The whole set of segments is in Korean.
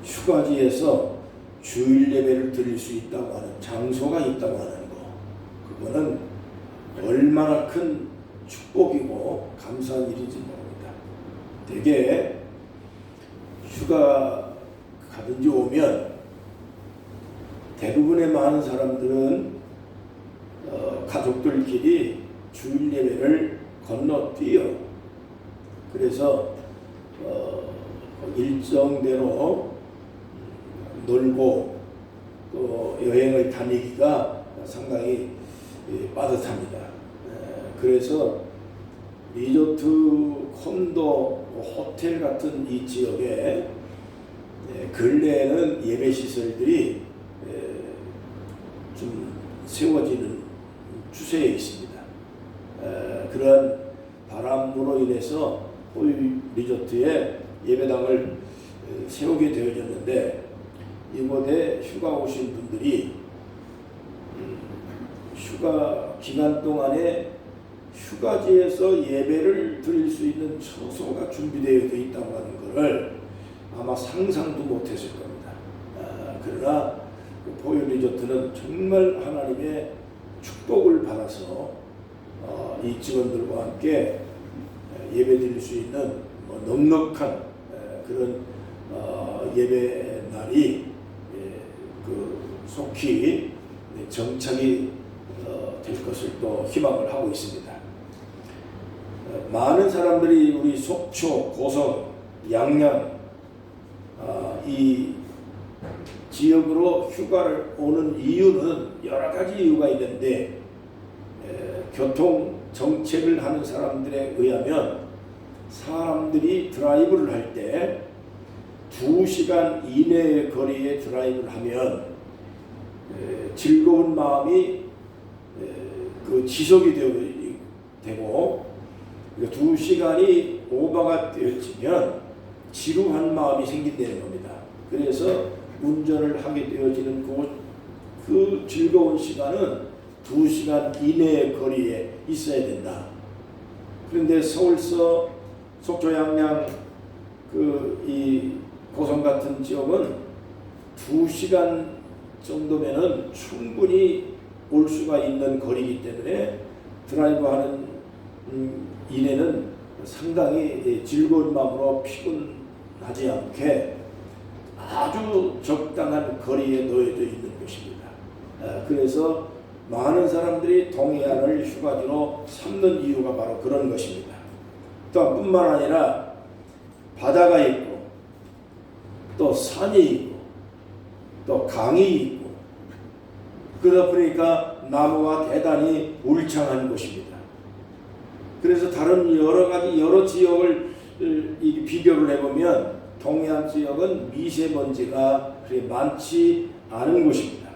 휴가지에서 주일 예배를 드릴 수 있다고 하는 장소가 있다고 하는 거, 그거는 얼마나 큰 축복이고 감사한 일인지 모릅니다. 대개 휴가 가든지 오면 대부분의 많은 사람들은 가족들끼리 주일 예배를 건너뛰어. 그래서 일정대로 놀고 또 여행을 다니기가 상당히 빠듯합니다. 그래서 리조트, 콘도, 호텔 같은 이 지역에 근래에는 예배 시설들이 좀 세워지는 추세에 있습니다. 그러한 바람으로 인해서 호유 리조트에 예배당을 세우게 되어졌는데, 이곳에 휴가 오신 분들이 휴가 기간 동안에 휴가지에서 예배를 드릴 수 있는 처소가 준비되어 있다고 하는 것을 아마 상상도 못했을 겁니다. 그러나 호유 리조트는 정말 하나님의 축복을 받아서 이 직원들과 함께 예배 드릴 수 있는 넉넉한 그런 예배 날이 속히 정착이 될 것을 또 희망을 하고 있습니다. 많은 사람들이 우리 속초, 고성, 양양 이 지역으로 휴가를 오는 이유는 여러 가지 이유가 있는데, 교통 정책을 하는 사람들에 의하면 사람들이 드라이브를 할 때 2시간 이내의 거리에 드라이브를 하면 즐거운 마음이 지속이 되고 2시간이 오버가 되어지면 지루한 마음이 생긴다는 겁니다. 그래서 운전을 하게 되어지는 그 즐거운 시간은 2시간 이내의 거리에 있어야 된다. 그런데 서울서 속초, 양양, 이 고성 같은 지역은 2시간 정도면은 충분히 올 수가 있는 거리이기 때문에 드라이브하는 이내는 상당히 즐거운 마음으로 피곤하지 않게 아주 적당한 거리에 놓여져 있는 것입니다. 그래서 많은 사람들이 동해안을 휴가지로 삼는 이유가 바로 그런 것입니다. 또 뿐만 아니라 바다가 있고 또 산이 있고 또 강이 있고, 그러다 보니까 나무가 대단히 울창한 곳입니다. 그래서 다른 여러 지역을 비교를 해보면 동해안 지역은 미세먼지가 그렇게 많지 않은 곳입니다.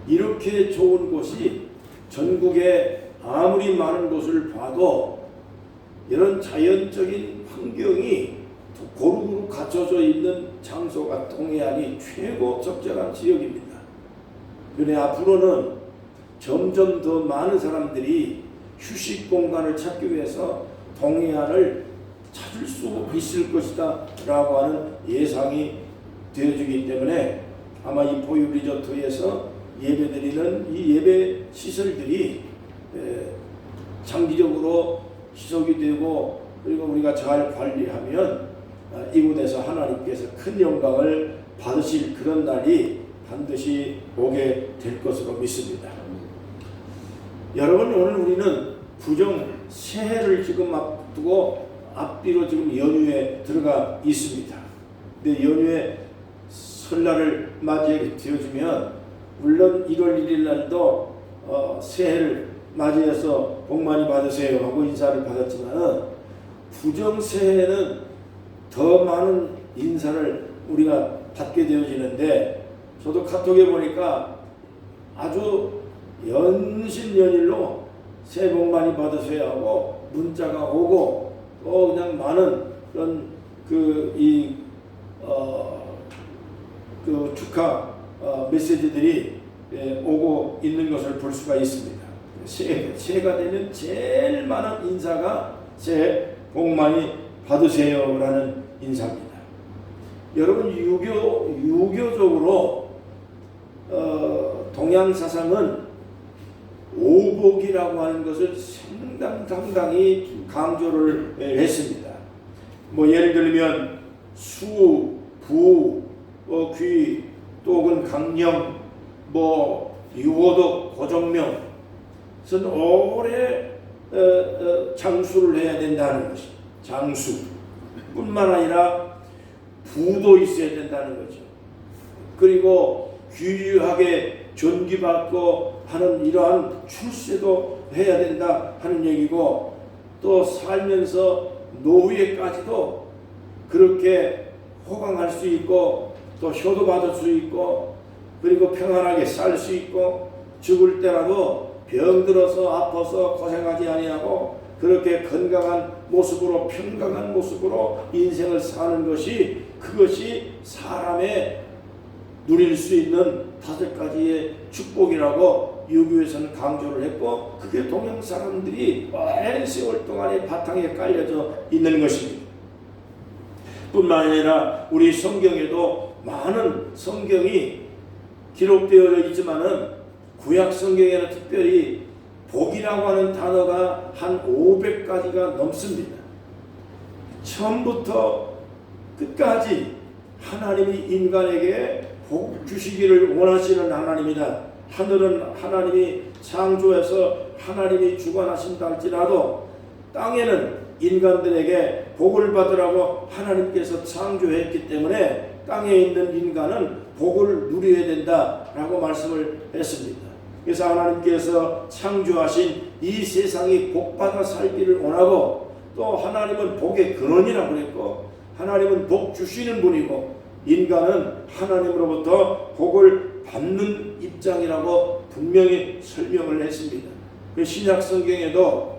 이렇게 좋은 곳이 전국에 아무리 많은 곳을 봐도 이런 자연적인 환경이 고루고루 갖춰져 있는 장소가 동해안이 최고 적절한 지역입니다. 그런데 앞으로는 점점 더 많은 사람들이 휴식 공간을 찾기 위해서 동해안을 찾을 수 있을 것이다 라고 하는 예상이 되어지기 때문에 아마 이 호유 리조트에서 예배드리는 이 예배 시설들이 장기적으로 지속이 되고, 그리고 우리가 잘 관리하면 이곳에서 하나님께서 큰 영광을 받으실 그런 날이 반드시 오게 될 것으로 믿습니다. 여러분, 오늘 우리는 부정 새해를 지금 앞뒤로 지금 연휴에 들어가 있습니다. 근데 연휴에 설날을 맞이하게 되어지면 물론 1월 1일 날도 새해를 맞이해서 복 많이 받으세요 하고 인사를 받았지만, 부정 새해는 더 많은 인사를 우리가 받게 되어지는데, 저도 카톡에 보니까 아주 연신연일로 새해 복 많이 받으세요 하고 문자가 오고, 또 그냥 많은 그런 축하 메시지들이 오고 있는 것을 볼 수가 있습니다. 새해가 되면 제일 많은 인사가 새해 복 많이 받으세요 라는 인사입니다. 여러분 유교적으로 동양 사상은 오복이라고 하는 것을 상당히 강조를 했습니다. 뭐 예를 들면 수, 부, 귀, 또 혹은 강령, 뭐 유호덕, 고정명, 그것은 오래 장수를 해야 된다는 것이 장수뿐만 아니라 부도 있어야 된다는 거죠. 그리고 귀하게 존귀받고 하는 이러한 출세도 해야 된다 하는 얘기고, 또 살면서 노후에까지도 그렇게 호강할 수 있고 또 효도받을 수 있고 그리고 평안하게 살 수 있고 죽을 때라도 병들어서 아파서 고생하지 아니하고 그렇게 건강한 모습으로 평강한 모습으로 인생을 사는 것이, 그것이 사람의 누릴 수 있는 5가지의 축복이라고 유교에서는 강조를 했고, 그게 동양 사람들이 오랜 세월 동안에 바탕에 깔려져 있는 것입니다. 뿐만 아니라 우리 성경에도 많은 성경이 기록되어 있지만은 구약 성경에는 특별히 복이라고 하는 단어가 한 500가지가 넘습니다. 처음부터 끝까지 하나님이 인간에게 복 주시기를 원하시는 하나님이다. 하늘은 하나님이 창조해서 하나님이 주관하신다 할지라도 땅에는 인간들에게 복을 받으라고 하나님께서 창조했기 때문에 땅에 있는 인간은 복을 누려야 된다라고 말씀을 했습니다. 그래서 하나님께서 창조하신 이 세상이 복받아 살기를 원하고, 또 하나님은 복의 근원이라고 그랬고 하나님은 복 주시는 분이고 인간은 하나님으로부터 복을 받는 입장이라고 분명히 설명을 했습니다. 신약 성경에도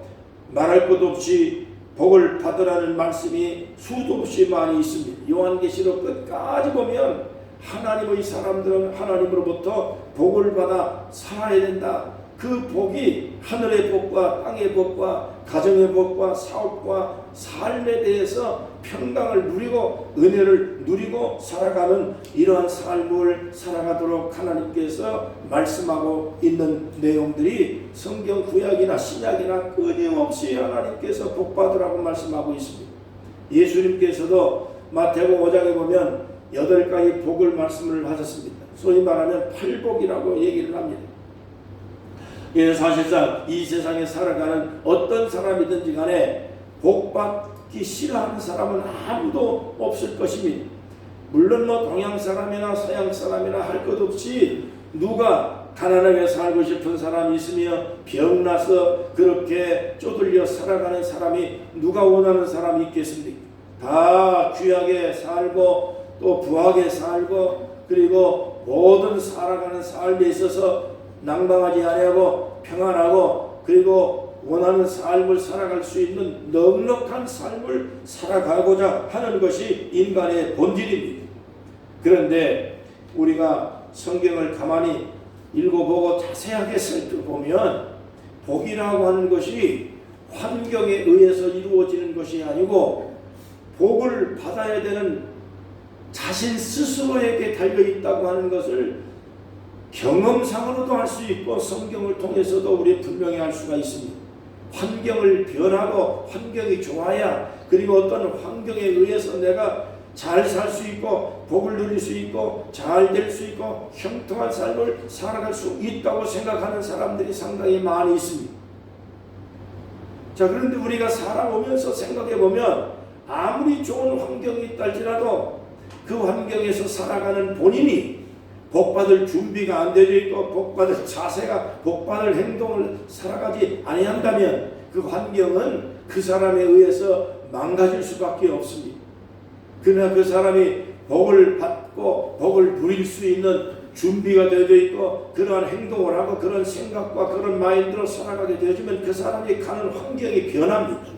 말할 것 없이 복을 받으라는 말씀이 수도 없이 많이 있습니다. 요한계시록 끝까지 보면 하나님의 사람들은 하나님으로부터 복을 받아 살아야 된다. 그 복이 하늘의 복과 땅의 복과 가정의 복과 사업과 삶에 대해서 평강을 누리고 은혜를 누리고 살아가는 이러한 삶을 살아가도록 하나님께서 말씀하고 있는 내용들이 성경 구약이나 신약이나 끊임없이 하나님께서 복받으라고 말씀하고 있습니다. 예수님께서도 마태복음 5장에 보면 8가지 복을 말씀을 하셨습니다. 소위 말하면 팔복이라고 얘기를 합니다. 사실상 이 세상에 살아가는 어떤 사람이든지 간에 복받기 싫어하는 사람은 아무도 없을 것입니다. 물론 뭐 동양 사람이나 서양 사람이나 할 것 없이 누가 가난하게 살고 싶은 사람이 있으며 병나서 그렇게 쪼들려 살아가는 사람이 누가 원하는 사람이 있겠습니까? 다 귀하게 살고 또 부하게 살고 그리고 모든 살아가는 삶에 있어서 낭망하지 아니하고 평안하고 그리고 원하는 삶을 살아갈 수 있는 넉넉한 삶을 살아가고자 하는 것이 인간의 본질입니다. 그런데 우리가 성경을 가만히 읽어보고 자세하게 살펴보면 복이라고 하는 것이 환경에 의해서 이루어지는 것이 아니고 복을 받아야 되는 자신 스스로에게 달려있다고 하는 것을 경험상으로도 할 수 있고 성경을 통해서도 우리 분명히 알 수가 있습니다. 환경을 변하고 환경이 좋아야, 그리고 어떤 환경에 의해서 내가 잘 살 수 있고 복을 누릴 수 있고 잘 될 수 있고 형통한 삶을 살아갈 수 있다고 생각하는 사람들이 상당히 많이 있습니다. 자, 그런데 우리가 살아오면서 생각해보면 아무리 좋은 환경이 있다 할지라도 그 환경에서 살아가는 본인이 복받을 준비가 안 되어 있고 복받을 자세가, 복받을 행동을 살아가지 아니한다면 그 환경은 그 사람에 의해서 망가질 수밖에 없습니다. 그러나 그 사람이 복을 받고 복을 누릴 수 있는 준비가 되어 있고 그러한 행동을 하고 그런 생각과 그런 마인드로 살아가게 되어지면 그 사람이 가는 환경이 변합니다.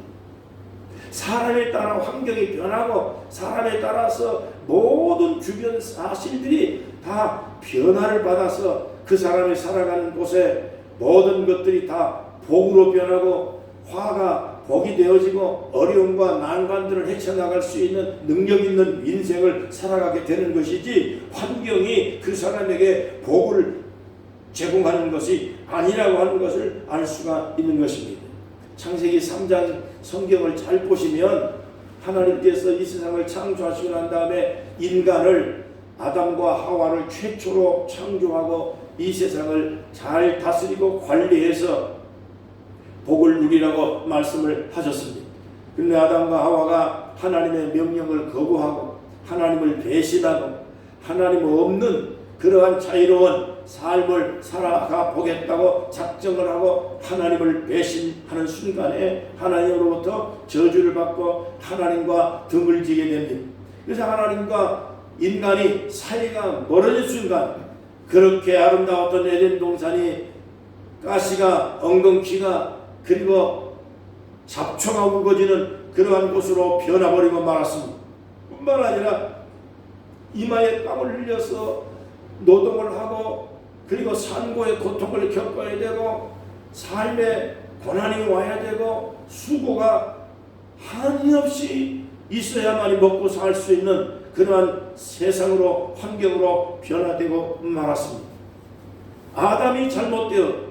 사람에 따라 환경이 변하고 사람에 따라서 모든 주변 사실들이 다 변화를 받아서 그 사람이 살아가는 곳에 모든 것들이 다 복으로 변하고 화가 복이 되어지고 어려움과 난관들을 헤쳐나갈 수 있는 능력 있는 인생을 살아가게 되는 것이지, 환경이 그 사람에게 복을 제공하는 것이 아니라고 하는 것을 알 수가 있는 것입니다. 창세기 3장 성경을 잘 보시면 하나님께서 이 세상을 창조하시고 난 다음에 인간을, 아담과 하와를 최초로 창조하고 이 세상을 잘 다스리고 관리해서 복을 누리라고 말씀을 하셨습니다. 그런데 아담과 하와가 하나님의 명령을 거부하고 하나님을 배신하고 하나님 없는 그러한 자유로운 삶을 살아가 보겠다고 작정을 하고 하나님을 배신하는 순간에 하나님으로부터 저주를 받고 하나님과 등을 지게 됩니다. 그래서 하나님과 인간이 사이가 멀어진 순간, 그렇게 아름다웠던 에덴 동산이 가시가, 엉겅퀴가, 그리고 잡초가 우거지는 그러한 곳으로 변화버리고 말았습니다. 뿐만 아니라 이마에 땀을 흘려서 노동을 하고, 그리고 산고의 고통을 겪어야 되고, 삶에 고난이 와야 되고, 수고가 한없이 있어야만이 먹고 살 수 있는 그러한 세상으로, 환경으로 변화되고 말았습니다. 아담이 잘못되어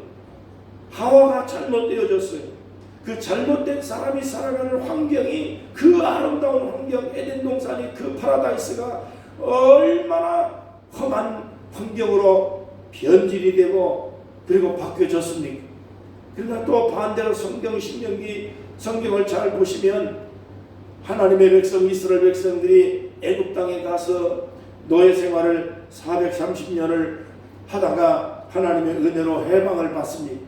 하와가 잘못되어졌어요. 그 잘못된 사람이 살아가는 환경이, 그 아름다운 환경, 에덴 동산이, 그 파라다이스가 얼마나 험한 환경으로 변질이 되고 그리고 바뀌어졌습니까? 그러나 또 반대로 신명기 성경을 잘 보시면 하나님의 백성, 이스라엘 백성들이 애굽 땅에 가서 노예 생활을 430년을 하다가 하나님의 은혜로 해방을 받습니다.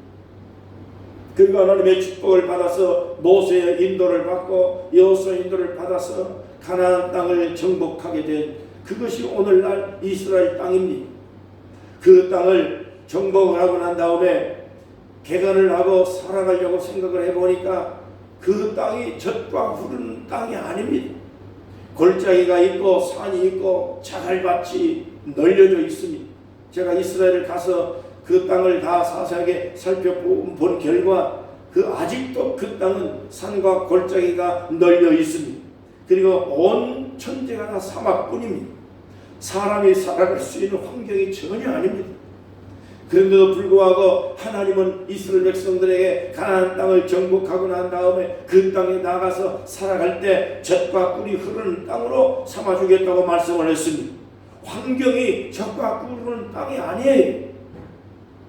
그리고 하나님의 축복을 받아서 모세의 인도를 받고 여호수아의 인도를 받아서 가나안 땅을 정복하게 된, 그것이 오늘날 이스라엘 땅입니다. 그 땅을 정복을 하고 난 다음에 개간을 하고 살아가려고 생각을 해보니까 그 땅이 젖과 흐르는 땅이 아닙니다. 골짜기가 있고 산이 있고 자갈밭이 널려져 있습니다. 제가 이스라엘을 가서 그 땅을 다 자세하게 살펴본 결과 아직도 그 땅은 산과 골짜기가 널려 있습니다. 그리고 온 천지가 다 사막뿐입니다. 사람이 살아갈 수 있는 환경이 전혀 아닙니다. 그런데도 불구하고 하나님은 이스라엘 백성들에게 가나안 땅을 정복하고 난 다음에 그 땅에 나가서 살아갈 때 젖과 꿀이 흐르는 땅으로 삼아주겠다고 말씀을 했습니다. 환경이 젖과 꿀이 흐르는 땅이 아니에요.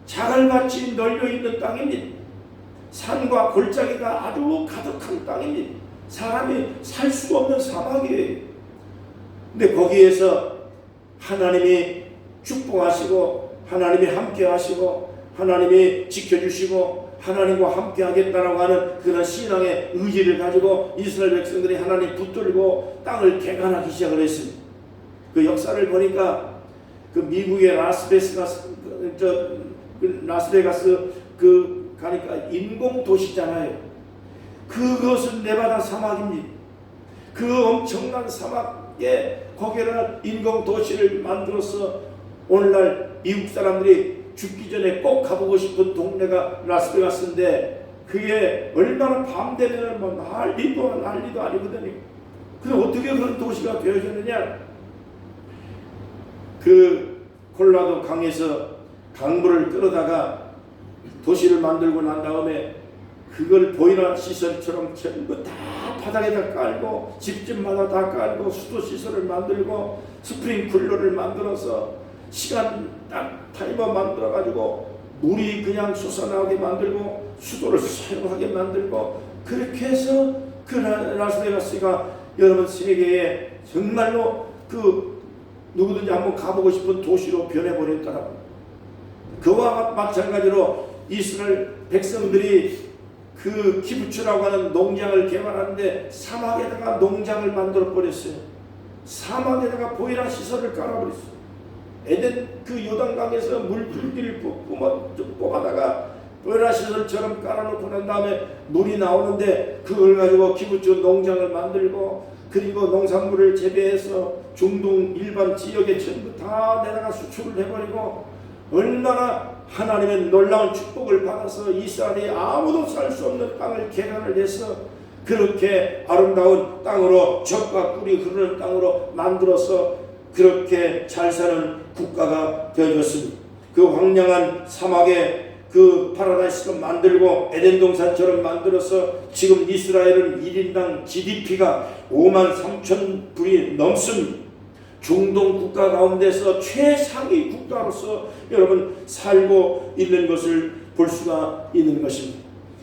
자갈밭이 널려있는 땅입니다. 산과 골짜기가 아주 가득한 땅입니다. 사람이 살 수 없는 사막이에요. 근데 거기에서 하나님이 축복하시고 하나님이 함께 하시고 하나님이 지켜주시고 하나님과 함께 하겠다라고 하는 그런 신앙의 의지를 가지고 이스라엘 백성들이 하나님 붙들고 땅을 개간하기 시작을 했습니다. 그 역사를 보니까 그 미국의 라스베가스 가니까 인공 도시잖아요. 그것은 네바다 사막입니다. 그 엄청난 사막에 거기를 인공 도시를 만들어서 오늘날 미국 사람들이 죽기 전에 꼭 가보고 싶은 동네가 라스베가스인데, 그게 얼마나 밤 되면 뭐 난리도 아니거든요. 근데 어떻게 그런 도시가 되어졌느냐? 그 콜라도 강에서 강물을 끌어다가 도시를 만들고 난 다음에 그걸 보이는 시설처럼 전부 다 바닥에다 깔고 집집마다 다 깔고 수도 시설을 만들고 스프링쿨러를 만들어서 시간 딱 타이머 만들어 가지고 물이 그냥 솟아나오게 만들고 수도를 사용하게 만들고, 그렇게 해서 그 라스베가스가 여러분 세계에 정말로 그 누구든지 한번 가보고 싶은 도시로 변해버렸더라고요. 그와 마찬가지로 이스라엘 백성들이 그 키부츠라고 하는 농장을 개발하는데 사막에다가 농장을 만들어 버렸어요. 사막에다가 보이라 시설을 깔아버렸어요. 에덴 그 요단강에서 물줄기를 뽑아다가 보이라 시설처럼 깔아놓고 난 다음에 물이 나오는데 그걸 가지고 키부츠 농장을 만들고, 그리고 농산물을 재배해서 중동 일반 지역에 전부 다 내다가 수출을 해버리고, 얼마나 하나님의 놀라운 축복을 받아서 이스라엘이 아무도 살 수 없는 땅을 개간을 해서 그렇게 아름다운 땅으로 젖과 꿀이 흐르는 땅으로 만들어서 그렇게 잘 사는 국가가 되어졌습니다. 그 황량한 사막에 그 파라다이스로 만들고 에덴 동산처럼 만들어서 지금 이스라엘은 1인당 GDP가 5만 3천 불이 넘습니다. 중동 국가 가운데서 최상위 국가로서 여러분 살고 있는 것을 볼 수가 있는 것입니다.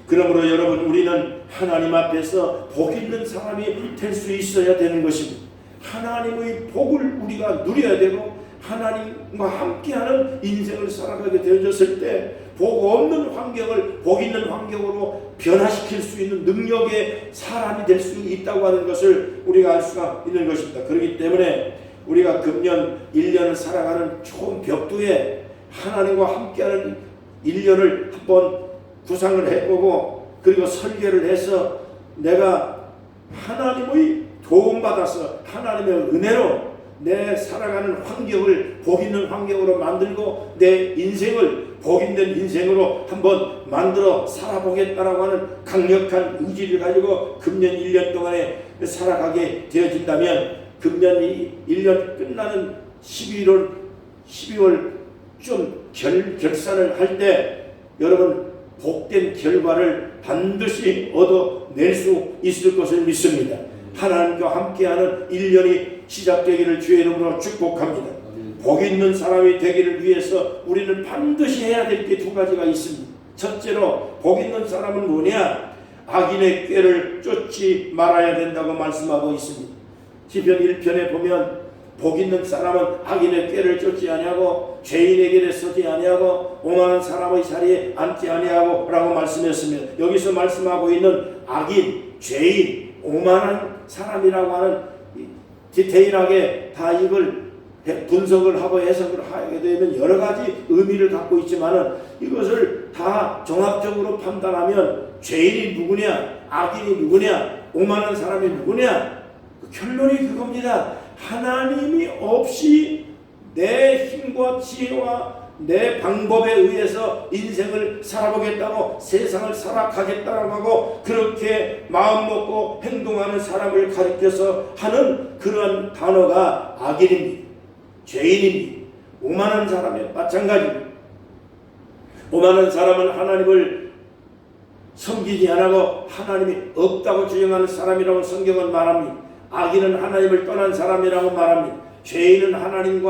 그러므로 여러분 우리는 하나님 앞에서 복 있는 사람이 될 수 있어야 되는 것입니다. 하나님의 복을 우리가 누려야 되고 하나님과 함께하는 인생을 살아가게 되어졌을 때 복 없는 환경을 복 있는 환경으로 변화시킬 수 있는 능력의 사람이 될 수 있다고 하는 것을 우리가 알 수가 있는 것입니다. 그렇기 때문에 우리가 금년 1년을 살아가는 좋은 벽두에 하나님과 함께하는 1년을 한번 구상을 해보고 그리고 설계를 해서 내가 하나님의 도움받아서 하나님의 은혜로 내 살아가는 환경을 복 있는 환경으로 만들고 내 인생을 복 있는 인생으로 한번 만들어 살아보겠다라고 하는 강력한 의지를 가지고 금년 1년 동안에 살아가게 되어진다면 금년이 1년 끝나는 12월 좀 결산을 할 때 여러분 복된 결과를 반드시 얻어낼 수 있을 것을 믿습니다. 하나님과 함께하는 1년이 시작되기를 주의 이름으로 축복합니다. 복 있는 사람이 되기를 위해서 우리는 반드시 해야 될 게 두 가지가 있습니다. 첫째로 복 있는 사람은 뭐냐? 악인의 꾀를 쫓지 말아야 된다고 말씀하고 있습니다. 시편 1편에 보면 복 있는 사람은 악인의 꾀를 쫓지 아니하고 죄인의 길에 서지 아니하고 오만한 사람의 자리에 앉지 아니하고 라고 말씀했으며 여기서 말씀하고 있는 악인, 죄인, 오만한 사람이라고 하는 디테일하게 다 이걸 분석을 하고 해석을 하게 되면 여러 가지 의미를 갖고 있지만은 이것을 다 종합적으로 판단하면 죄인이 누구냐, 악인이 누구냐, 오만한 사람이 누구냐, 그 결론이 그겁니다. 하나님이 없이 내 힘과 지혜와 내 방법에 의해서 인생을 살아보겠다고 세상을 살아가겠다고 하고 그렇게 마음먹고 행동하는 사람을 가리켜서 하는 그러한 단어가 악인입니다. 죄인입니다. 오만한 사람이 마찬가지입니다. 오만한 사람은 하나님을 섬기지 않고 하나님이 없다고 주장하는 사람이라고 성경은 말합니다. 악인은 하나님을 떠난 사람이라고 말합니다. 죄인은 하나님의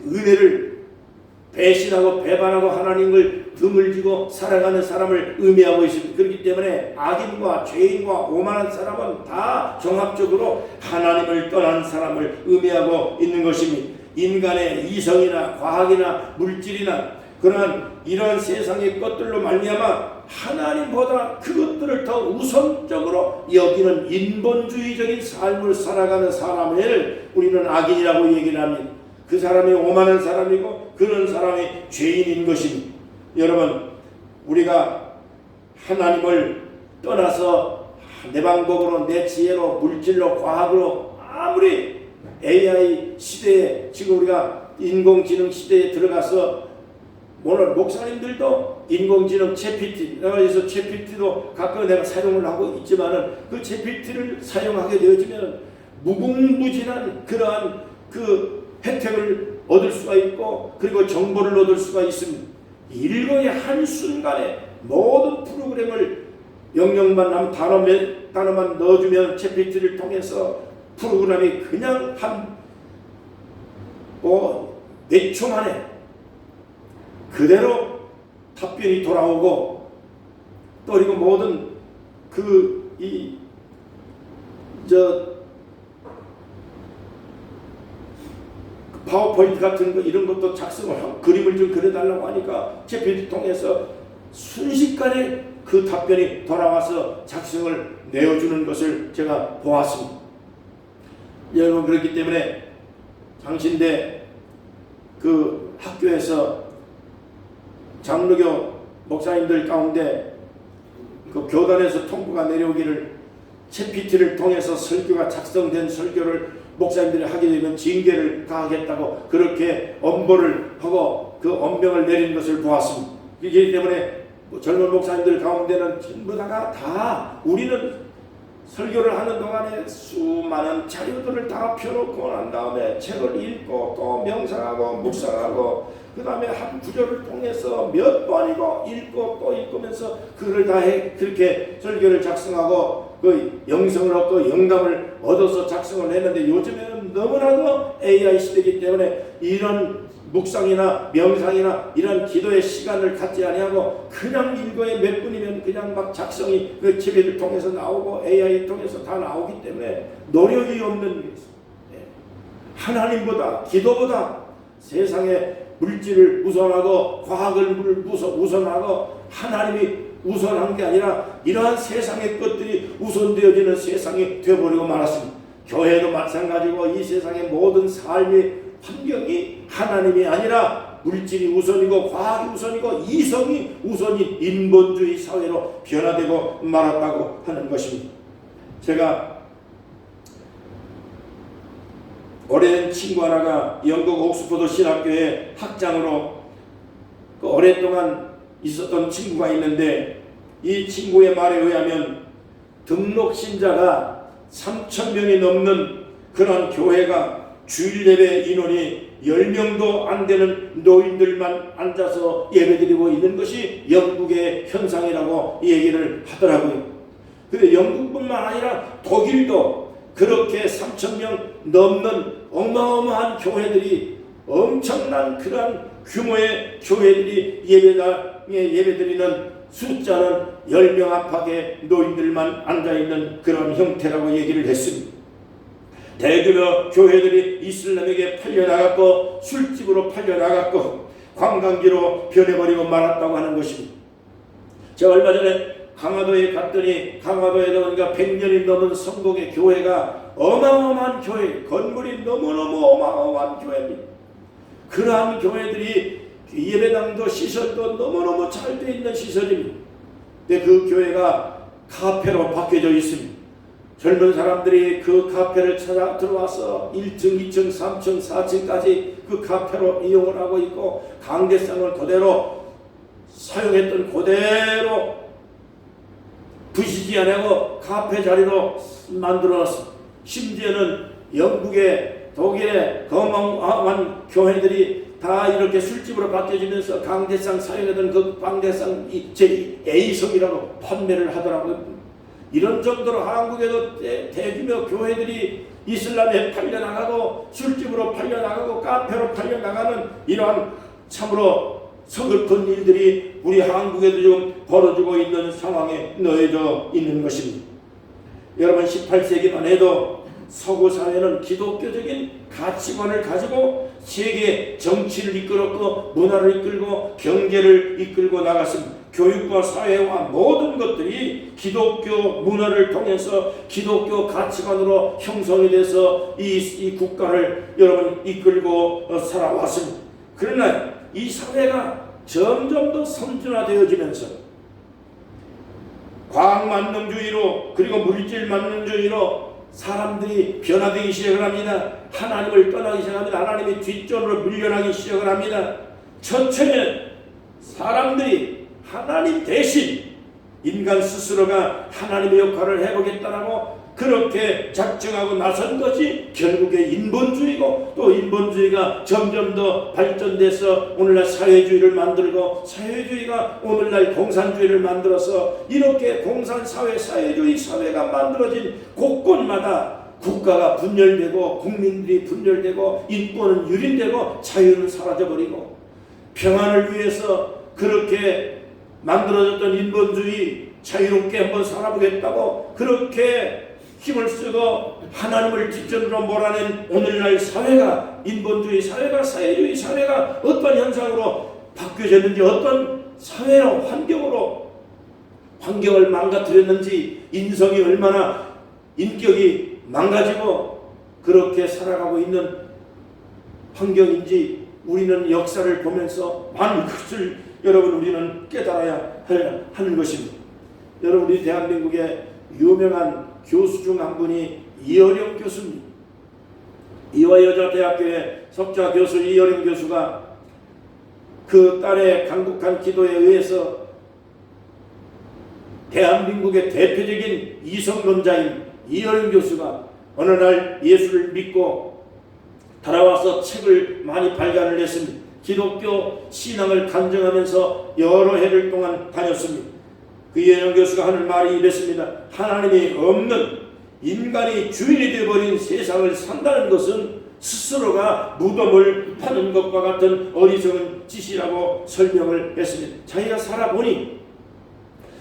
은혜를 배신하고 배반하고 하나님을 등을 지고 살아가는 사람을 의미하고 있습니다. 그렇기 때문에 악인과 죄인과 오만한 사람은 다 종합적으로 하나님을 떠난 사람을 의미하고 있는 것입니다. 인간의 이성이나 과학이나 물질이나 그러한 이러한 세상의 것들로 말미암아 하나님보다 그것들을 더 우선적으로 여기는 인본주의적인 삶을 살아가는 사람을 우리는 악인이라고 얘기를 합니다. 그 사람이 오만한 사람이고 그런 사람이 죄인인 것입니다. 여러분 우리가 하나님을 떠나서 내 방법으로 내 지혜로 물질로 과학으로 아무리 AI 시대에 지금 우리가 인공지능 시대에 들어가서 오늘 목사님들도 인공지능 챗GPT 그래서 챗GPT도 가끔 내가 사용을 하고 있지만은 그 챗GPT를 사용하게 되어지면 무궁무진한 그러한 그 혜택을 얻을 수가 있고 그리고 정보를 얻을 수가 있습니다. 일거에 한순간에 모든 프로그램을 명령만 하면 단어만 넣어주면 챗GPT를 통해서 프로그램이 그냥 몇 초 만에 그대로 답변이 돌아오고 또 그리고 모든 파워포인트 같은 거 이런 것도 작성을 하고 그림을 좀 그려달라고 하니까 챗GPT 통해서 순식간에 그 답변이 돌아와서 작성을 내어주는 것을 제가 보았습니다. 여러분 그렇기 때문에 장신대 그 학교에서 장로교 목사님들 가운데 그 교단에서 통보가 내려오기를 챗GPT를 통해서 설교가 작성된 설교를 목사님들이 하게 되면 징계를 가하겠다고 그렇게 엄벌을 하고 그 엄명을 내린 것을 보았습니다. 그렇기 때문에 젊은 목사님들 가운데는 전부 다 우리는 설교를 하는 동안에 수많은 자료들을 다 펴놓고 난 다음에 책을 읽고 또 명상하고 묵상하고 그 다음에 한 구절을 통해서 몇 번이고 읽고 또 읽으면서 그걸 다 그렇게 설교를 작성하고 그 영성을 얻고 영감을 얻어서 작성을 했는데, 요즘에는 너무나도 AI 시대이기 때문에 이런 묵상이나 명상이나 이런 기도의 시간을 갖지 아니하고 그냥 일거에 몇 분이면 그냥 막 작성이 그 TV를 통해서 나오고 AI 통해서 다 나오기 때문에 노력이 없는 게 있습니다. 하나님보다, 기도보다 세상에 물질을 우선하고 과학을 우선하고 하나님이 우선한 게 아니라 이러한 세상의 것들이 우선되어지는 세상이 되어버리고 말았습니다. 교회도 마찬가지고 이 세상의 모든 삶의 환경이 하나님이 아니라 물질이 우선이고 과학이 우선이고 이성이 우선인 인본주의 사회로 변화되고 말았다고 하는 것입니다. 제가 오랜 친구 하나가 영국 옥스퍼드 신학교의 학장으로 오랫동안 있었던 친구가 있는데, 이 친구의 말에 의하면 등록 신자가 3,000명이 넘는 그런 교회가 주일 예배 인원이 10명도 안 되는 노인들만 앉아서 예배드리고 있는 것이 영국의 현상이라고 얘기를 하더라고요. 근데 영국뿐만 아니라 독일도 그렇게 3,000명 넘는 어마어마한 교회들이, 엄청난 그런 규모의 교회들이 예배드리는 숫자는 10명 안팎의 노인들만 앉아있는 그런 형태라고 얘기를 했습니다. 대규모 교회들이 이슬람에게 팔려나갔고 술집으로 팔려나갔고 관광지로 변해버리고 말았다고 하는 것입니다. 제가 얼마 전에 강화도에 갔더니 강화도에도 그러니까 100년이 넘은 성공의 교회가 어마어마한 교회, 건물이 너무너무 어마어마한 교회입니다. 그러한 교회들이 예배당도 시설도 너무너무 잘 되어 있는 시설입니다. 근데 그 교회가 카페로 바뀌어져 있습니다. 젊은 사람들이 그 카페를 찾아 들어와서 1층, 2층, 3층, 4층까지 그 카페로 이용을 하고 있고, 강대상을 그대로 사용했던 그대로 부시지 않고 카페 자리로 만들어놨습니다. 심지어는 영국의, 독일의 거망한 교회들이 다 이렇게 술집으로 바뀌어지면서 강대상 사용하던 그 강대상 제2A석이라고 판매를 하더라고요. 이런 정도로 한국에도 대규모 교회들이 이슬람에 팔려나가고 술집으로 팔려나가고 카페로 팔려나가는 이러한 참으로 서글픈 일들이 우리 한국에도 지금 벌어지고 있는 상황에 놓여져 있는 것입니다. 여러분, 18세기만 해도 서구 사회는 기독교적인 가치관을 가지고 세계 정치를 이끌었고 문화를 이끌고 경제를 이끌고 나갔습니다. 교육과 사회와 모든 것들이 기독교 문화를 통해서 기독교 가치관으로 형성이 돼서 이 국가를 여러분 이끌고 살아왔습니다. 그러나 이 사회가 점점 더 선진화되어지면서 과학만능주의로 그리고 물질만능주의로 사람들이 변화되기 시작을 합니다. 하나님을 떠나기 시작합니다. 하나님이 뒷전으로 밀려나기 시작을 합니다. 처음에 사람들이 하나님 대신 인간 스스로가 하나님의 역할을 해보겠다라고 그렇게 작정하고 나선 것이 결국에 인본주의고, 또 인본주의가 점점 더 발전돼서 오늘날 사회주의를 만들고, 사회주의가 오늘날 공산주의를 만들어서 이렇게 공산사회, 사회주의 사회가 만들어진 곳곳마다 국가가 분열되고 국민들이 분열되고 인권은 유린되고 자유는 사라져버리고, 평안을 위해서 그렇게 만들어졌던 인본주의, 자유롭게 한번 살아보겠다고 그렇게 힘을 쓰고 하나님을 뒷전으로 몰아낸 오늘날 사회가, 인본주의 사회가, 사회주의 사회가 어떤 현상으로 바뀌어졌는지, 어떤 사회로 환경을 망가뜨렸는지, 인성이 얼마나 인격이 망가지고 그렇게 살아가고 있는 환경인지 우리는 역사를 보면서 많은 것을 여러분 우리는 깨달아야 하는 것입니다. 여러분, 우리 대한민국의 유명한 교수 중 한 분이 이어령 교수입니다. 이화여자대학교의 석좌 교수 이어령 교수가 그 딸의 간곡한 기도에 의해서 대한민국의 대표적인 이성론자인 이어른 교수가 어느 날 예수를 믿고 돌아와서 책을 많이 발간을 했습니다. 기독교 신앙을 간증하면서 여러 해를 동안 다녔습니다. 그 이어른 교수가 하는 말이 이랬습니다. 하나님이 없는 인간이 주인이 되어버린 세상을 산다는 것은 스스로가 무덤을 파는 것과 같은 어리석은 짓이라고 설명을 했습니다. 자기가 살아보니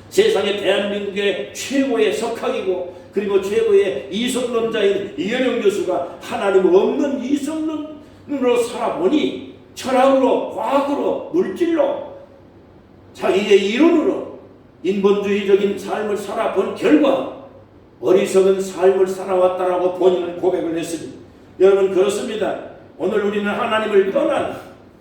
세상의 대한민국의 최고의 석학이고 그리고 최고의 이성론자인 이어령 교수가 하나님 없는 이성론으로 살아보니 철학으로, 과학으로, 물질로, 자기의 이론으로 인본주의적인 삶을 살아본 결과 어리석은 삶을 살아왔다라고 본인은 고백을 했습니다. 여러분, 그렇습니다. 오늘 우리는 하나님을 떠난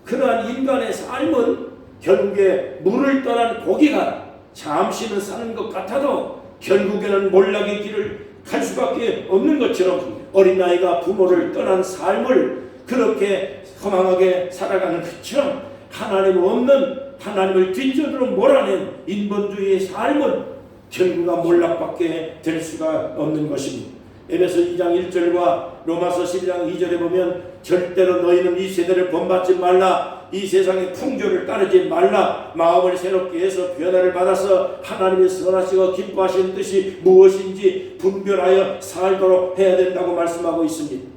그러한 인간의 삶은 결국에 물을 떠난 고기가 잠시는 사는 것 같아도 결국에는 몰락의 길을 갈 수밖에 없는 것처럼 어린아이가 부모를 떠난 삶을 그렇게 허망하게 살아가는 것처럼 하나님 없는, 하나님을 뒷전으로 몰아낸 인본주의의 삶은 결국은 몰락밖에 될 수가 없는 것입니다. 에베소 2장 1절과 로마서 12장 2절에 보면 절대로 너희는 이 세대를 본받지 말라, 이 세상의 풍조를 따르지 말라, 마음을 새롭게 해서 변화를 받아서 하나님의 선하시고 기뻐하시는 뜻이 무엇인지 분별하여 살도록 해야 된다고 말씀하고 있습니다.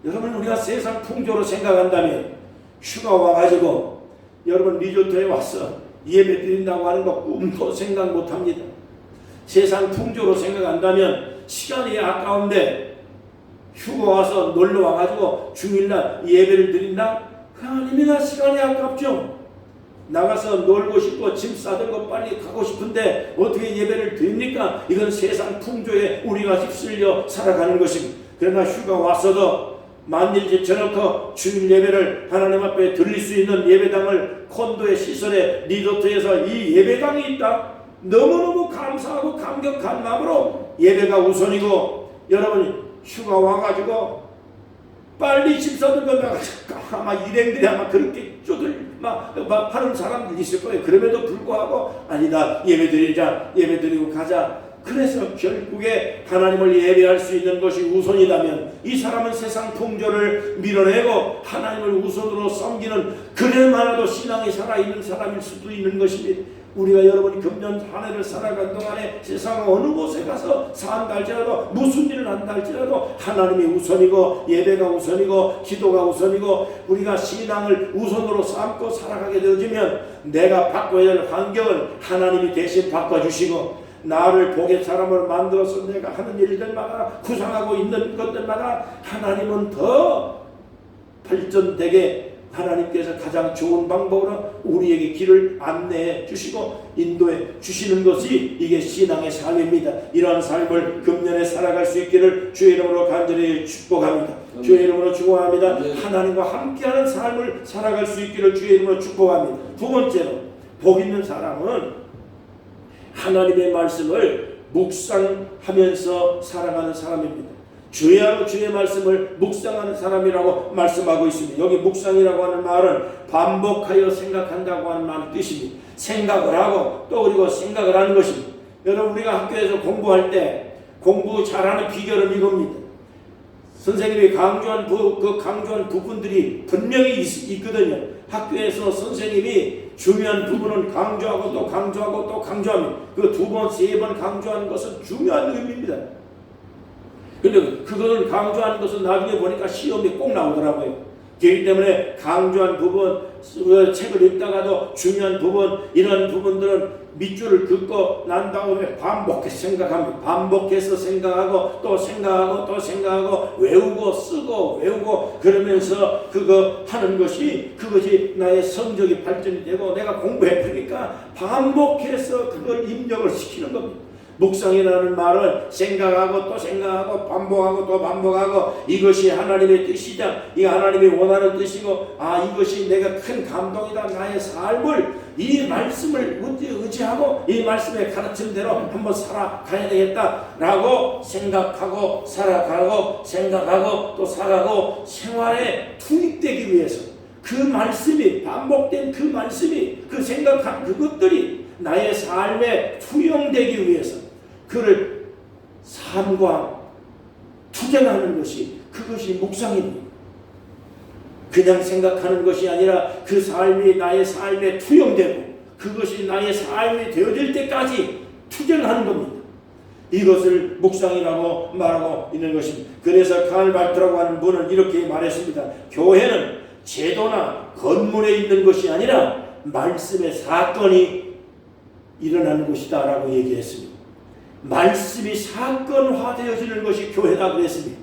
여러분, 우리가 세상 풍조로 생각한다면 휴가 와가지고 여러분 리조트에 와서 예배 드린다고 하는 거 꿈도 생각 못합니다. 세상 풍조로 생각한다면 시간이 아까운데 휴가 와서 놀러 와가지고 주일날 예배를 드린다? 하나님이나 시간이 아깝죠. 나가서 놀고 싶고 짐 싸들고 빨리 가고 싶은데 어떻게 예배를 드립니까? 이건 세상 풍조에 우리가 휩쓸려 살아가는 것입니다. 그러나 휴가 왔어도 만일 제쳐놓고 주일 예배를 하나님 앞에 드릴 수 있는 예배당을 콘도의 시설에 리조트에서 이 예배당이 있다? 너무너무 감사하고 감격한 마음으로 예배가 우선이고, 여러분 휴가 와가지고 빨리 집 싸들고 나가서 아마 일행들이 아마 그렇게 쪼들 막 하는 사람들이 있을 거예요. 그럼에도 불구하고 아니다, 예배 드리자, 예배 드리고 가자. 그래서 결국에 하나님을 예배할 수 있는 것이 우선이라면 이 사람은 세상 풍조를 밀어내고 하나님을 우선으로 섬기는, 그래만도 신앙이 살아있는 사람일 수도 있는 것입니다. 우리가 여러분이 금년 한 해를 살아간 동안에 세상 어느 곳에 가서 산다 할지라도, 무슨 일을 한다 할지라도 하나님이 우선이고 예배가 우선이고 기도가 우선이고 우리가 신앙을 우선으로 삼고 살아가게 되어지면 내가 바꿔야 할 환경을 하나님이 대신 바꿔주시고, 나를 복의 사람으로 만들어서 내가 하는 일들마다, 구상하고 있는 것들마다 하나님은 더 발전되게 하나님께서 가장 좋은 방법으로 우리에게 길을 안내해 주시고 인도해 주시는 것이 이게 신앙의 삶입니다. 이러한 삶을 금년에 살아갈 수 있기를 주의 이름으로 간절히 축복합니다. 주의 이름으로 축복합니다. 하나님과 함께하는 삶을 살아갈 수 있기를 주의 이름으로 축복합니다. 두 번째로, 복 있는 사람은 하나님의 말씀을 묵상하면서 살아가는 사람입니다. 주야로 주의 말씀을 묵상하는 사람이라고 말씀하고 있습니다. 여기 묵상이라고 하는 말은 반복하여 생각한다고 하는 말 뜻입니다. 생각을 하고 또 그리고 생각을 하는 것입니다. 여러분, 우리가 학교에서 공부할 때 공부 잘하는 비결은 이겁니다. 선생님이 강조한 강조한 부분들이 분명히 있거든요. 학교에서 선생님이 중요한 부분은 강조하고 또 강조하고 또 강조합니다. 그 두 번, 세 번 강조하는 것은 중요한 의미입니다. 근데 그거를 강조하는 것은 나중에 보니까 시험에 꼭 나오더라고요. 그렇기 때문에 강조한 부분, 책을 읽다가도 중요한 부분, 이런 부분들은 밑줄을 긋고 난 다음에 반복해서 생각합니다. 반복해서 생각하고 또 생각하고 또 생각하고 외우고 쓰고 외우고 그러면서 그거 하는 것이, 그것이 나의 성적이 발전이 되고 내가 공부했으니까 반복해서 그걸 입력을 시키는 겁니다. 묵상이라는 말은 생각하고 또 생각하고 반복하고 또 반복하고, 이것이 하나님의 뜻이자 이 하나님이 원하는 뜻이고, 이것이 내가 큰 감동이다, 나의 삶을 이 말씀을 의지하고 이 말씀의 가르침대로 한번 살아가야 되겠다라고 생각하고 살아가고 생각하고 또 살아가고 생활에 투입되기 위해서, 그 말씀이 반복된 그 말씀이 그 생각한 그것들이 나의 삶에 투영되기 위해서 그를 삶과 투쟁하는 것이 그것이 묵상입니다. 그냥 생각하는 것이 아니라 그 삶이 나의 삶에 투영되고 그것이 나의 삶이 되어질 때까지 투쟁하는 겁니다. 이것을 묵상이라고 말하고 있는 것입니다. 그래서 칼 바르트라고 하는 분은 이렇게 말했습니다. 교회는 제도나 건물에 있는 것이 아니라 말씀의 사건이 일어나는 것이다 라고 얘기했습니다. 말씀이 사건화되어지는 것이 교회다 그랬습니다.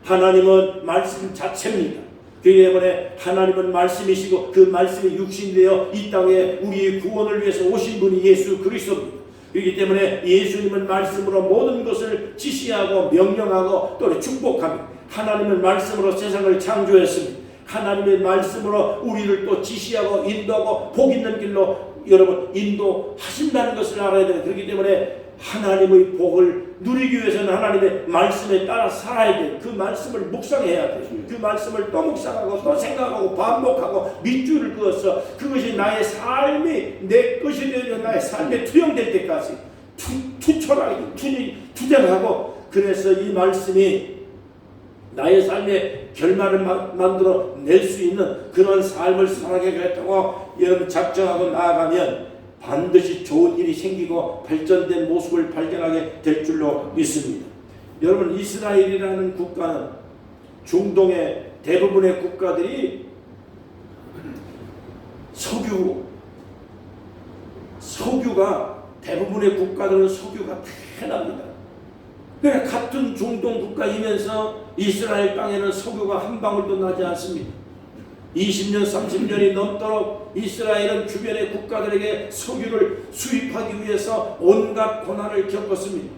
하나님은 말씀 자체입니다. 그렇기 때문에 하나님은 말씀이시고 그 말씀이 육신되어 이 땅에 우리의 구원을 위해서 오신 분이 예수 그리스도입니다. 그렇기 때문에 예수님은 말씀으로 모든 것을 지시하고 명령하고 또 축복합니다. 하나님은 말씀으로 세상을 창조했습니다. 하나님의 말씀으로 우리를 또 지시하고 인도하고 복 있는 길로 여러분 인도하신다는 것을 알아야 돼요. 그렇기 때문에 하나님의 복을 누리기 위해서는 하나님의 말씀에 따라 살아야 돼요. 그 말씀을 묵상해야 돼요. 그 말씀을 또 묵상하고 또 생각하고 반복하고 밑줄을 그어서 그것이 나의 삶이 내 것이 되려 나의 삶에 투영될 때까지 투쟁하고 그래서 이 말씀이 나의 삶의 결말을 만들어 낼 수 있는 그런 삶을 살아가겠다고 여러분 작정하고 나아가면 반드시 좋은 일이 생기고 발전된 모습을 발견하게 될 줄로 믿습니다. 여러분 이스라엘이라는 국가는 중동의 대부분의 국가들이 석유가 대부분의 국가들은 석유가 편합니다. 그러니까 같은 중동 국가이면서 이스라엘 땅에는 석유가 한 방울도 나지 않습니다. 20년 30년이 넘도록 이스라엘은 주변의 국가들에게 석유를 수입하기 위해서 온갖 고난을 겪었습니다.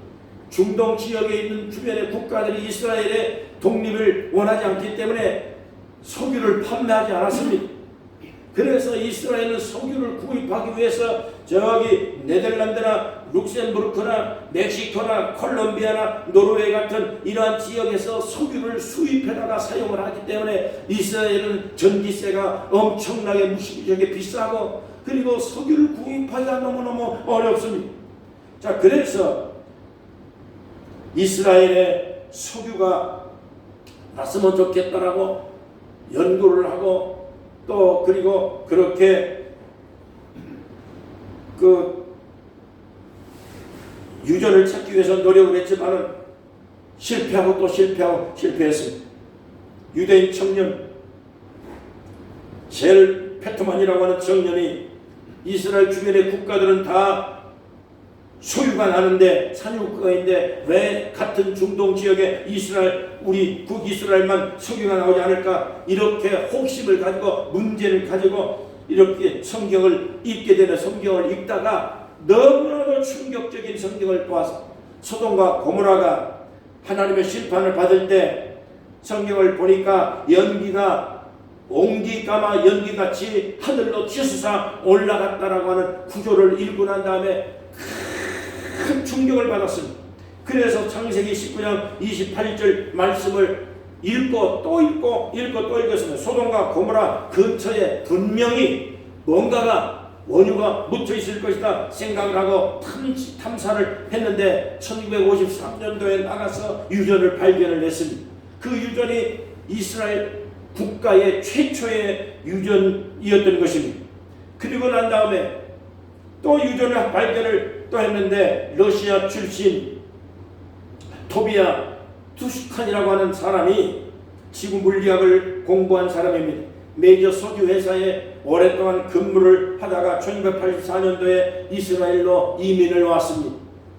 중동 지역에 있는 주변의 국가들이 이스라엘의 독립을 원하지 않기 때문에 석유를 판매하지 않았습니다. 그래서 이스라엘은 석유를 구입하기 위해서 저기 네덜란드나 룩셈부르크나 멕시코나 콜롬비아나 노르웨이 같은 이러한 지역에서 석유를 수입해다가 사용을 하기 때문에 이스라엘은 전기세가 엄청나게 무시무시하게 비싸고 그리고 석유를 구입하기가 너무너무 어렵습니다. 자, 그래서 이스라엘의 석유가 났으면 좋겠다라고 연구를 하고 또 그리고 그렇게 그 유전을 찾기 위해서 노력을 했지만은 실패하고 또 실패했습니다. 유대인 청년 젤 페트만이라고 하는 청년이 이스라엘 주변의 국가들은 다 소유가 나는데 산유국가인데 왜 같은 중동 지역에 우리 북이스라엘만 석유가 나오지 않을까 이렇게 혹심을 가지고 문제를 가지고 이렇게 성경을 읽게 되는 성경을 읽다가 너무나도 충격적인 성경을 보아서 소돔과 고모라가 하나님의 심판을 받을 때 성경을 보니까 연기가 옹기까마 연기같이 하늘로 치솟아 올라갔다라고 하는 구조를 읽고 난 다음에 큰 충격을 받았습니다. 그래서 창세기 19장 28절 말씀을 읽고 또 읽었으면 소돔과 고모라 근처에 분명히 뭔가가 원유가 묻혀 있을 것이다 생각을 하고 탐사를 했는데 1953년도에 나가서 유전을 발견을 했습니다. 그 유전이 이스라엘 국가의 최초의 유전이었던 것입니다. 그리고 난 다음에 또 유전을 발견을 또 했는데 러시아 출신 토비아 투슈칸이라고 하는 사람이 지구 물리학을 공부한 사람입니다. 메이저 석유 회사에 오랫동안 근무를 하다가 1984년도에 이스라엘로 이민을 왔습니다.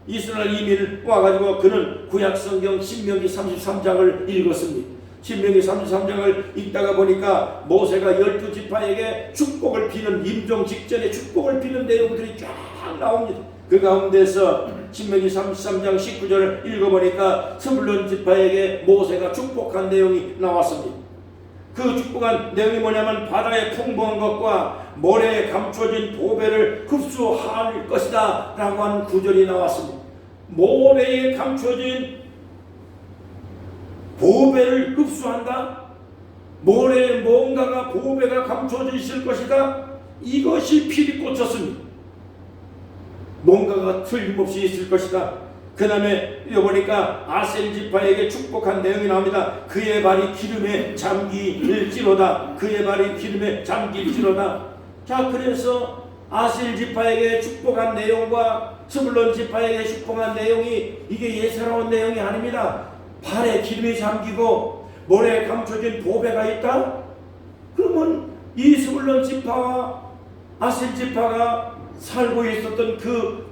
이스라엘 이민을 와가지고 그는 구약성경 신명기 33장을 읽었습니다. 신명기 33장을 읽다가 보니까 모세가 12지파에게 축복을 비는 임종 직전에 축복을 비는 내용들이 쫙 나옵니다. 그 가운데서 신명기 33장 19절을 읽어보니까 스불론 지파에게 모세가 축복한 내용이 나왔습니다. 그 축복한 내용이 뭐냐면 바다에 풍부한 것과 모래에 감춰진 보배를 흡수할 것이다 라고 하는 구절이 나왔습니다. 모래에 감춰진 보배를 흡수한다? 모래에 뭔가가 보배가 감춰져 있을 것이다. 이것이 필이 꽂혔습니다. 뭔가가 틀림없이 있을 것이다. 그 다음에 보니까 아셀 지파에게 축복한 내용이 나옵니다. 그의 발이 기름에 잠길지로다. 그의 발이 기름에 잠길지로다. 자, 그래서 아셀 지파에게 축복한 내용과 스불론 지파에게 축복한 내용이 이게 예사로운 내용이 아닙니다. 발에 기름이 잠기고 모래에 감춰진 보배가 있다? 그러면 이 스불론 지파와 아셀 지파가 살고 있었던 그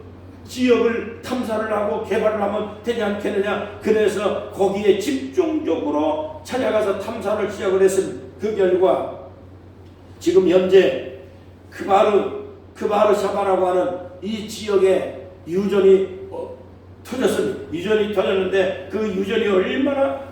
지역을 탐사를 하고 개발을 하면 되지 않겠느냐. 그래서 거기에 집중적으로 찾아가서 탐사를 시작을 했습니다. 그 결과 지금 현재 크바르 샤바라고 하는 이 지역에 유전이 터졌습니다. 유전이 터졌는데 그 유전이 얼마나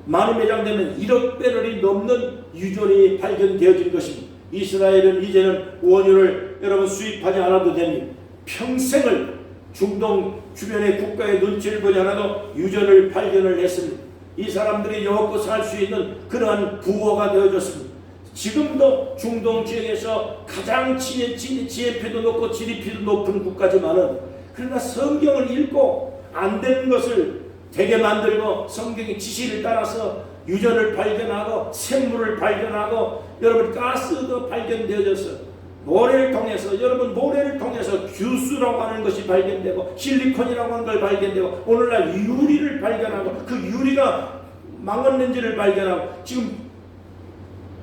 많이 매장되면 1억 배럴이 넘는 유전이 발견되어진 것입니다. 이스라엘은 이제는 원유를 여러분 수입하지 않아도 됩니다. 평생을 중동 주변의 국가의 눈치를 보지 않아도 유전을 발견을 했습니다. 이 사람들이 먹고 살 수 있는 그러한 부호가 되어졌습니다. 지금도 중동 지역에서 가장 GNP도 높고 GDP도 높은 국가지만은 그러나 성경을 읽고 안 되는 것을 되게 만들고 성경의 지시를 따라서 유전을 발견하고 샘물을 발견하고 여러분 가스도 발견되어졌어요. 모래를 통해서 여러분 모래를 통해서 규수라고 하는 것이 발견되고 실리콘이라고 하는 걸 발견되고 오늘날 유리를 발견하고 그 유리가 망원렌즈를 발견하고 지금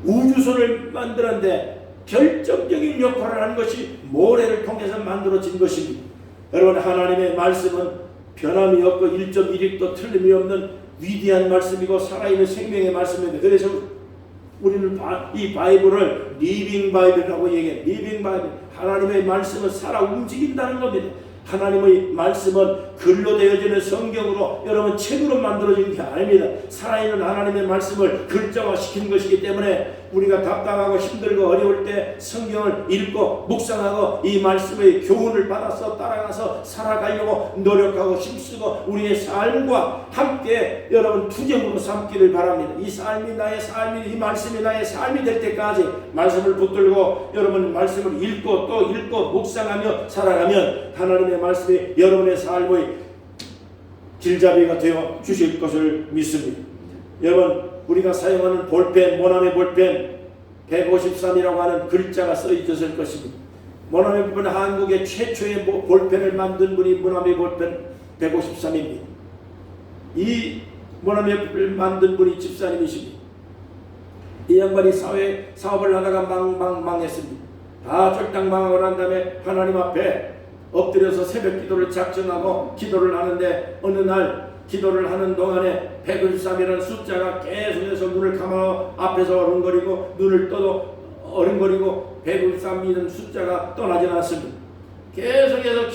우주선을 만드는데 결정적인 역할을 하는 것이 모래를 통해서 만들어진 것입니다. 여러분 하나님의 말씀은 변함이 없고 1.1획도 틀림이 없는 위대한 말씀이고 살아있는 생명의 말씀입니다. 그래서 우리는 이 바이블을 리빙 바이블이라고 얘기해요. 리빙 바이블. 하나님의 말씀은 살아 움직인다는 겁니다. 하나님의 말씀은 글로 되어지는 성경으로 여러분 책으로 만들어진 게 아닙니다. 살아있는 하나님의 말씀을 글자화시키는 것이기 때문에 우리가 답답하고 힘들고 어려울 때 성경을 읽고 묵상하고 이 말씀의 교훈을 받아서 따라가서 살아가려고 노력하고 힘쓰고 우리의 삶과 함께 여러분 투쟁으로 삼기를 바랍니다. 이 삶이 나의 삶이 이 말씀이 나의 삶이 될 때까지 말씀을 붙들고 여러분 말씀을 읽고 또 읽고 묵상하며 살아가면 하나님의 말씀이 여러분의 삶의 길잡이가 되어 주실 것을 믿습니다. 여러분 우리가 사용하는 볼펜, 모나미 볼펜 153이라고 하는 글자가 써 있었을 것입니다. 모나미 볼펜 한국의 최초의 볼펜을 만든 분이 모나미 볼펜 153입니다. 이 모나미 볼펜을 만든 분이 집사님이십니다. 이 양반이 사업을 하다가 망했습니다. 다 절당망하고 난 다음에 하나님 앞에 엎드려서 새벽 기도를 작정하고 기도를 하는데 어느 날 기도를 하는 동안에 153이라는 숫자가 계속해서 눈을 감아 앞에서 어른거리고 눈을 떠도 어른거리고 153이라는 숫자가 떠나지 않습니다. 계속해서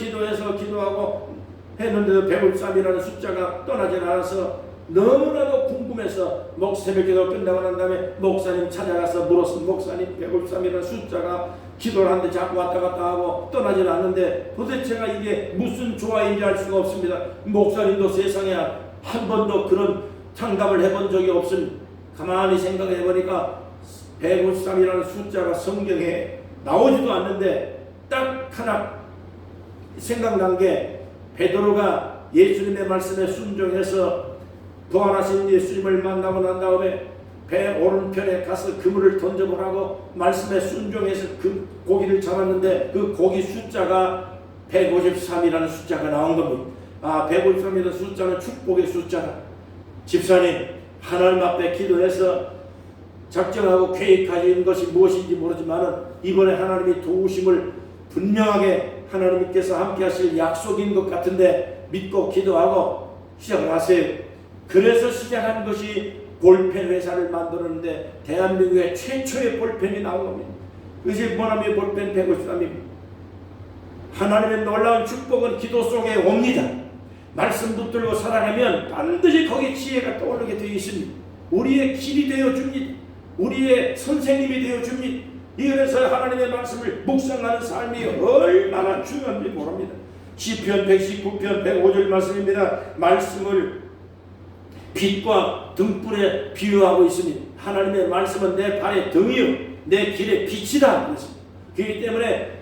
기도하고 했는데도 153이라는 숫자가 떠나지 않아서 너무나도 궁금해서 새벽기도 끝나고 난 다음에 목사님 찾아가서 물었습니다. 목사님 153이라는 숫자가 기도를 하는데 자꾸 왔다 갔다 하고 떠나지 않는데 도대체가 이게 무슨 조화인지 알 수가 없습니다. 목사님도 세상에 한 번도 그런 상담을 해본 적이 없습니다. 가만히 생각해 보니까 153이라는 숫자가 성경에 나오지도 않는데 딱 하나 생각난 게 베드로가 예수님의 말씀에 순종해서 부활하신 예수님을 만나고 난 다음에 배 오른편에 가서 그물을 던져보라고 말씀에 순종해서 그 고기를 잡았는데 그 고기 숫자가 153이라는 숫자가 나온 겁니다. 153이라는 숫자는 축복의 숫자다. 집사님 하나님 앞에 기도해서 작정하고 계획하신 것이 무엇인지 모르지만 이번에 하나님이 도우심을 분명하게 하나님께서 함께 하실 약속인 것 같은데 믿고 기도하고 시작을 하세요. 그래서 시작한 것이 볼펜 회사를 만들었는데 대한민국의 최초의 볼펜이 나온 겁니다. 그것이 모나미 볼펜 153입니다. 하나님의 놀라운 축복은 기도 속에 옵니다. 말씀 붙들고 살아가면 반드시 거기에 지혜가 떠오르게 되어 있습니다. 우리의 길이 되어 줍니다. 우리의 선생님이 되어 줍니다. 이래서 하나님의 말씀을 묵상하는 삶이 얼마나 중요한지 모릅니다. 시편 119편 105절 말씀입니다. 말씀을 빛과 등불에 비유하고 있습니다. 하나님의 말씀은 내 발의 등이요 내 길의 빛이다 그랬습니다. 그렇기 때문에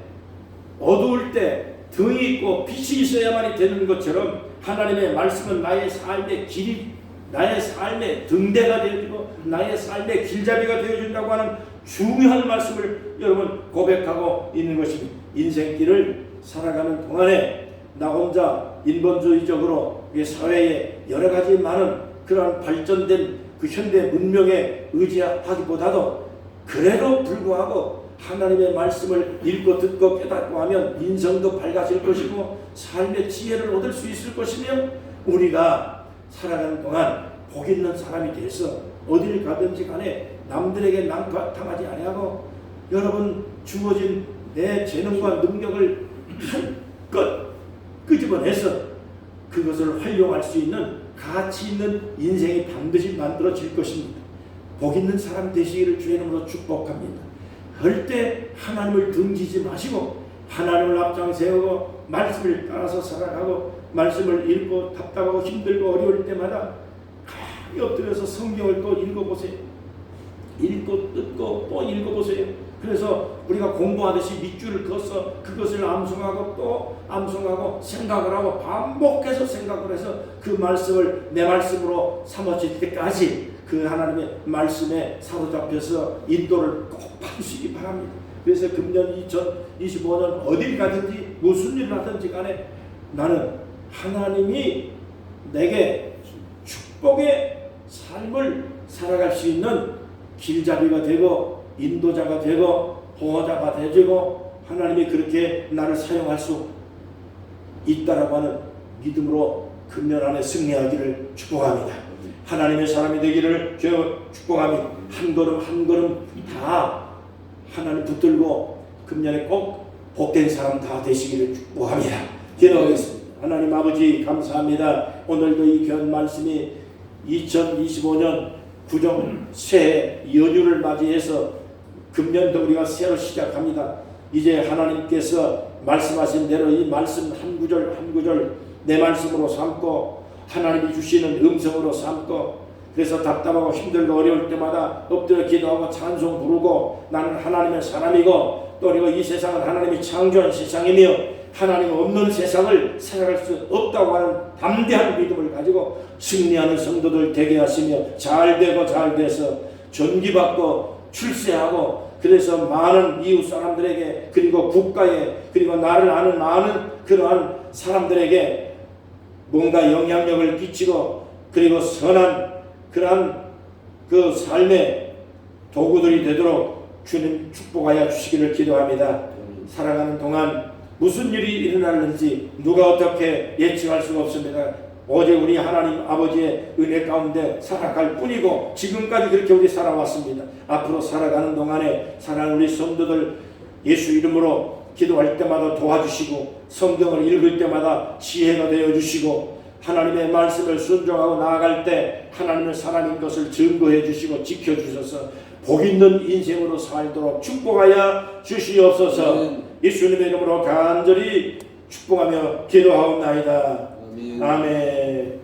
어두울 때 등이 있고 빛이 있어야만이 되는 것처럼 하나님의 말씀은 나의 삶의 길이, 나의 삶의 등대가 되어주고 나의 삶의 길잡이가 되어준다고 하는 중요한 말씀을 여러분 고백하고 있는 것입니다. 인생길을 살아가는 동안에 나 혼자 인본주의적으로 사회에 여러 가지 많은 그러한 발전된 그 현대 문명에 의지하기보다도 그래도 불구하고 하나님의 말씀을 읽고 듣고 깨닫고 하면 인성도 밝아질 것이고 삶의 지혜를 얻을 수 있을 것이며 우리가 살아가는 동안 복 있는 사람이 돼서 어딜 가든지 간에 남들에게 난타당하지 아니하고 여러분 주어진 내 재능과 능력을 한껏 끄집어내서 그것을 활용할 수 있는 가치 있는 인생이 반드시 만들어질 것입니다. 복 있는 사람 되시기를 주의 이름으로 축복합니다. 절대 하나님을 등지지 마시고 하나님을 앞장 세우고 말씀을 따라서 살아가고 말씀을 읽고 답답하고 힘들고 어려울 때마다 가만히 엎드려서 성경을 또 읽어보세요. 읽고 뜯고 또 읽어보세요. 그래서 우리가 공부하듯이 밑줄을 그어서 그것을 암송하고 또 암송하고 생각을 하고 반복해서 생각을 해서 그 말씀을 내 말씀으로 삼아질 때까지 그 하나님의 말씀에 사로잡혀서 인도를 꼭 받으시기 바랍니다. 그래서 금년 2025년 어딜 가든지 무슨 일을 하든지 간에 나는 하나님이 내게 축복의 삶을 살아갈 수 있는 길잡이가 되고 인도자가 되고 보호자가 되고 하나님이 그렇게 나를 사용할 수 있다라고 하는 믿음으로 금년 안에 승리하기를 축복합니다. 하나님의 사람이 되기를 축복합니다. 한 걸음 한 걸음 다 하나님 붙들고 금년에 꼭 복된 사람 다 되시기를 축복합니다. 기도하겠습니다. 하나님 아버지 감사합니다. 오늘도 이 귀한 말씀이 2025년 구정 새해 연휴를 맞이해서 금년도 우리가 새로 시작합니다. 이제 하나님께서 말씀하신 대로 이 말씀 한 구절 한 구절 내 말씀으로 삼고 하나님이 주시는 음성으로 삼고 그래서 답답하고 힘들고 어려울 때마다 엎드려 기도하고 찬송 부르고 나는 하나님의 사람이고 또 그리고 이 세상은 하나님이 창조한 세상이며 하나님 없는 세상을 살아갈 수 없다고 하는 담대한 믿음을 가지고 승리하는 성도들 되게 하시며 잘되고 잘돼서 존귀받고 출세하고 그래서 많은 이웃 사람들에게 그리고 국가에 그리고 나를 아는 많은 그러한 사람들에게 뭔가 영향력을 끼치고 그리고 선한 그러한 그 삶의 도구들이 되도록 주님 축복하여 주시기를 기도합니다. 살아가는 동안 무슨 일이 일어날는지 누가 어떻게 예측할 수가 없습니다. 오직 우리 하나님 아버지의 은혜 가운데 살아갈 뿐이고 지금까지 그렇게 우리 살아왔습니다. 앞으로 살아가는 동안에 사랑하는 우리 성도들 예수 이름으로 기도할 때마다 도와주시고 성경을 읽을 때마다 지혜가 되어주시고 하나님의 말씀을 순종하고 나아갈 때 하나님의 사람인 것을 증거해 주시고 지켜주셔서 복 있는 인생으로 살도록 축복하여 주시옵소서. 예수님의 이름으로 간절히 축복하며 기도하옵나이다. 아멘.